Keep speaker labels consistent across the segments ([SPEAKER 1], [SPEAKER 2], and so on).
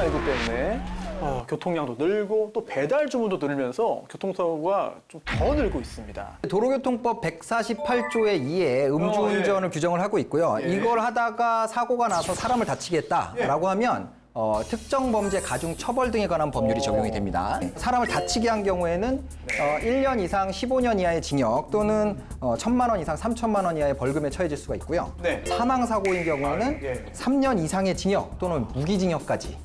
[SPEAKER 1] 코로나19 때문에 교통량도 늘고 또 배달 주문도 늘면서 교통사고가 좀 더 늘고 있습니다.
[SPEAKER 2] 도로교통법 148조의 2에 음주운전을 규정을 하고 있고요. 이걸 하다가 사고가 나서 사람을 다치겠다라고 하면 특정 범죄 가중 처벌 등에 관한 법률이 적용이 됩니다. 사람을 다치게 한 경우에는 1년 이상 15년 이하의 징역 또는 1,000만 원 이상 3,000만 원 이하의 벌금에 처해질 수가 있고요. 사망 사고인 경우에는 3년 이상의 징역 또는 무기징역까지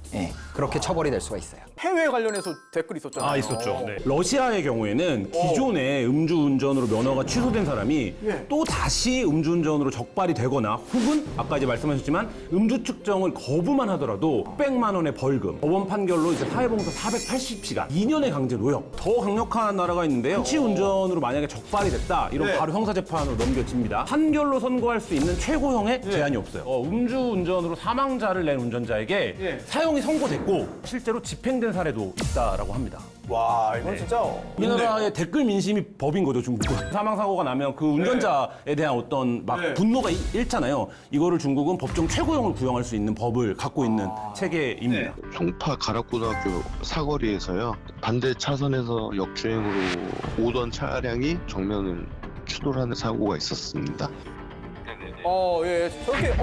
[SPEAKER 2] 그렇게 처벌이 될 수가 있어요.
[SPEAKER 1] 해외 관련해서 댓글이 있었잖아요.
[SPEAKER 3] 있었죠. 러시아의 경우에는 기존에 음주운전으로 면허가 취소된 사람이 또 다시 음주운전으로 적발이 되거나 혹은 아까 이제 말씀하셨지만 음주 측정을 거부만 하더라도 600만 원의 벌금, 법원 판결로 이제 사회봉사 480시간, 2년의 강제 노역. 더 강력한 나라가 있는데요. 한치 운전으로 만약에 적발이 됐다, 이러면 바로 형사재판으로 넘겨집니다. 판결로 선고할 수 있는 최고형에 제한이 없어요. 음주운전으로 사망자를 낸 운전자에게 사형이 선고됐고 실제로 집행된 사례도 있다라고 합니다.
[SPEAKER 1] 와, 이건 진짜
[SPEAKER 3] 우리나라의 댓글 민심이 법인 거죠, 중국은. 사망 사고가 나면 그 운전자에 대한 어떤 막 분노가 일잖아요. 이거를 중국은 법정 최고형을 구형할 수 있는 법을 갖고 있는 체계입니다.
[SPEAKER 4] 송파 가락고등학교 사거리에서요. 반대 차선에서 역주행으로 오던 차량이 정면을 추돌하는 사고가 있었습니다.
[SPEAKER 1] 저렇게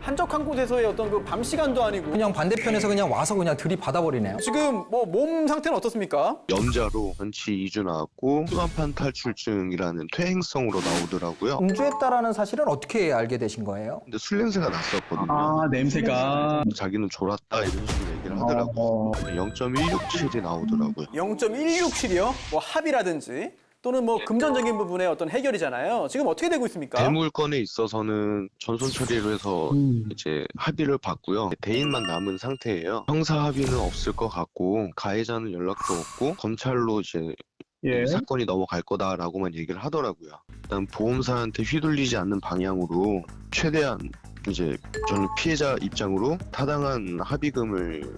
[SPEAKER 1] 한적한 곳에서의 어떤 그 밤 시간도 아니고
[SPEAKER 2] 그냥 반대편에서 그냥 와서 그냥 들이받아버리네요.
[SPEAKER 1] 지금 뭐 몸 상태는 어떻습니까?
[SPEAKER 4] 염자로 전치 2주 나왔고 수간판 탈출증이라는 퇴행성으로 나오더라고요.
[SPEAKER 2] 음주했다라는 사실은 어떻게 알게 되신 거예요?
[SPEAKER 4] 근데 술 냄새가 났었거든요.
[SPEAKER 5] 냄새가.
[SPEAKER 4] 자기는 졸았다 이런 식으로 얘기를 하더라고요. 0.167이 나오더라고요.
[SPEAKER 1] 0.167이요? 뭐 합의라든지 또는 뭐 금전적인 부분의 어떤 해결이잖아요. 지금 어떻게 되고 있습니까?
[SPEAKER 4] 대물건에 있어서는 전손 처리로 해서 이제 합의를 받고요. 대인만 남은 상태예요. 형사 합의는 없을 것 같고 가해자는 연락도 없고 검찰로 이제 이 사건이 넘어갈 거다라고만 얘기를 하더라고요. 일단 보험사한테 휘둘리지 않는 방향으로 최대한 이제 저는 피해자 입장으로 타당한 합의금을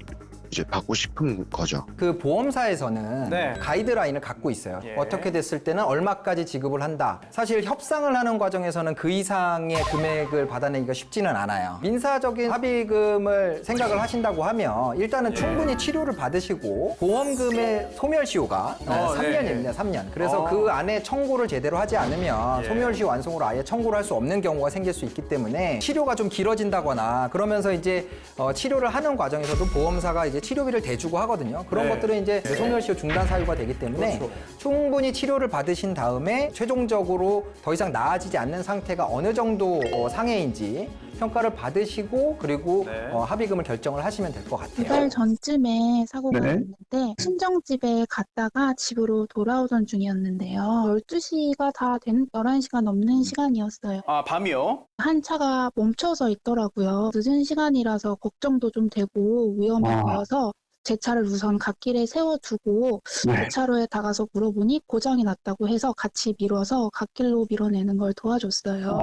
[SPEAKER 4] 이제 받고 싶은 거죠.
[SPEAKER 2] 그 보험사에서는 가이드라인을 갖고 있어요. 어떻게 됐을 때는 얼마까지 지급을 한다. 사실 협상을 하는 과정에서는 그 이상의 금액을 받아내기가 쉽지는 않아요. 민사적인 합의금을 생각을 하신다고 하면 일단은 충분히 치료를 받으시고 보험금의 소멸시효가 3년입니다. 3년. 그래서 그 안에 청구를 제대로 하지 않으면 소멸시효 완성으로 아예 청구를 할 수 없는 경우가 생길 수 있기 때문에 치료가 좀 길어진다거나 그러면서 이제 치료를 하는 과정에서도 보험사가 이제 치료비를 대주고 하거든요. 그런 것들은 이제 소멸시효 중단 사유가 되기 때문에 충분히 치료를 받으신 다음에 최종적으로 더 이상 나아지지 않는 상태가 어느 정도 상해인지 평가를 받으시고 그리고 합의금을 결정을 하시면 될 것 같아요.
[SPEAKER 6] 두 달 전쯤에 사고가 났는데 친정집에 갔다가 집으로 돌아오던 중이었는데요. 12시가 다 된 11시가 넘는 시간이었어요.
[SPEAKER 1] 아, 밤이요?
[SPEAKER 6] 한 차가 멈춰서 있더라고요. 늦은 시간이라서 걱정도 좀 되고 위험해 보여서 제 차를 우선 갓길에 세워두고 그 차로에 다가서 물어보니 고장이 났다고 해서 같이 밀어서 갓길로 밀어내는 걸 도와줬어요.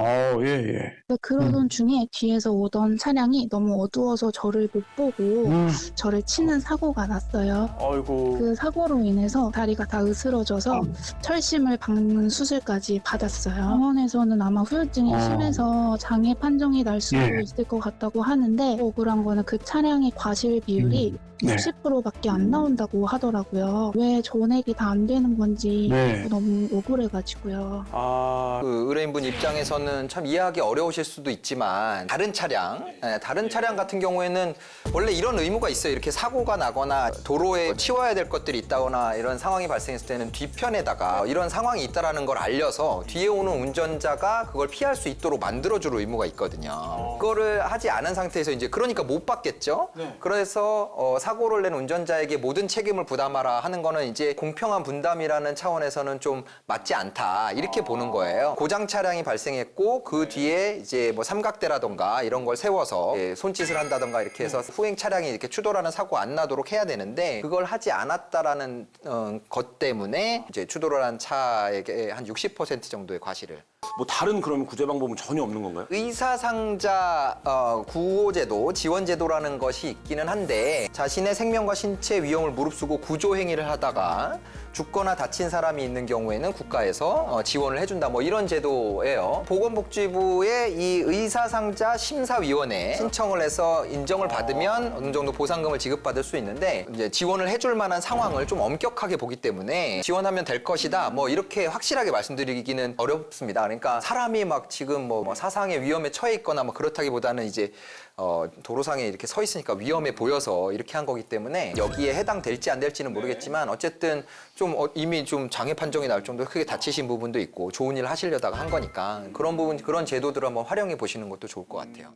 [SPEAKER 6] 그러던 중에 뒤에서 오던 차량이 너무 어두워서 저를 못 보고 저를 치는 사고가 났어요.
[SPEAKER 1] 아이고.
[SPEAKER 6] 그 사고로 인해서 다리가 다 으스러져서 철심을 박는 수술까지 받았어요. 병원에서는 아마 후유증이 심해서 장애 판정이 날 수도 있을 것 같다고 하는데 억울한 거는 그 차량의 과실 비율이 60%밖에 안 나온다고 하더라고요. 왜 전액이 다 안 되는 건지 너무 억울해가지고요.
[SPEAKER 2] 그 의뢰인분 입장에서는 참 이해하기 어려우실 수도 있지만 다른 차량 같은 경우에는 원래 이런 의무가 있어요. 이렇게 사고가 나거나 도로에 치워야 될 것들이 있다거나 이런 상황이 발생했을 때는 뒤편에다가 이런 상황이 있다는 걸 알려서 뒤에 오는 운전자가 그걸 피할 수 있도록 만들어줄 의무가 있거든요. 그거를 하지 않은 상태에서 이제 그러니까 못 받겠죠. 그래서 사고를 낸 운전자에게 모든 책임을 부담하라 하는 거는 이제 공평한 분담이라는 차원에서는 좀 맞지 않다 이렇게 보는 거예요. 고장 차량이 발생했고 그 뒤에 이제 뭐 삼각대라던가 이런 걸 세워서 손짓을 한다던가 이렇게 해서 후행 차량이 이렇게 추돌하는 사고 안 나도록 해야 되는데 그걸 하지 않았다라는 것 때문에 이제 추돌을 한 차에게 한 60% 정도의 과실을.
[SPEAKER 3] 뭐 다른 그러면 구제 방법은 전혀 없는 건가요?
[SPEAKER 2] 의사상자 구호제도, 지원제도라는 것이 있기는 한데 자신의 생명과 신체 위험을 무릅쓰고 구조 행위를 하다가 죽거나 다친 사람이 있는 경우에는 국가에서 지원을 해준다 뭐 이런 제도예요. 보건복지부의 이 의사상자 심사위원회 신청을 해서 인정을 받으면 어느 정도 보상금을 지급받을 수 있는데 이제 지원을 해줄 만한 상황을 좀 엄격하게 보기 때문에 지원하면 될 것이다 뭐 이렇게 확실하게 말씀드리기는 어렵습니다. 그러니까 사람이 막 지금 뭐 사상의 위험에 처해 있거나 뭐 그렇다기보다는 이제 도로상에 이렇게 서 있으니까 위험해 보여서 이렇게 한 거기 때문에 여기에 해당될지 안 될지는 모르겠지만 어쨌든 좀 이미 좀 장애 판정이 나올 정도로 크게 다치신 부분도 있고 좋은 일 하시려다가 한 거니까 그런 부분 그런 제도들을 한번 활용해 보시는 것도 좋을 것 같아요.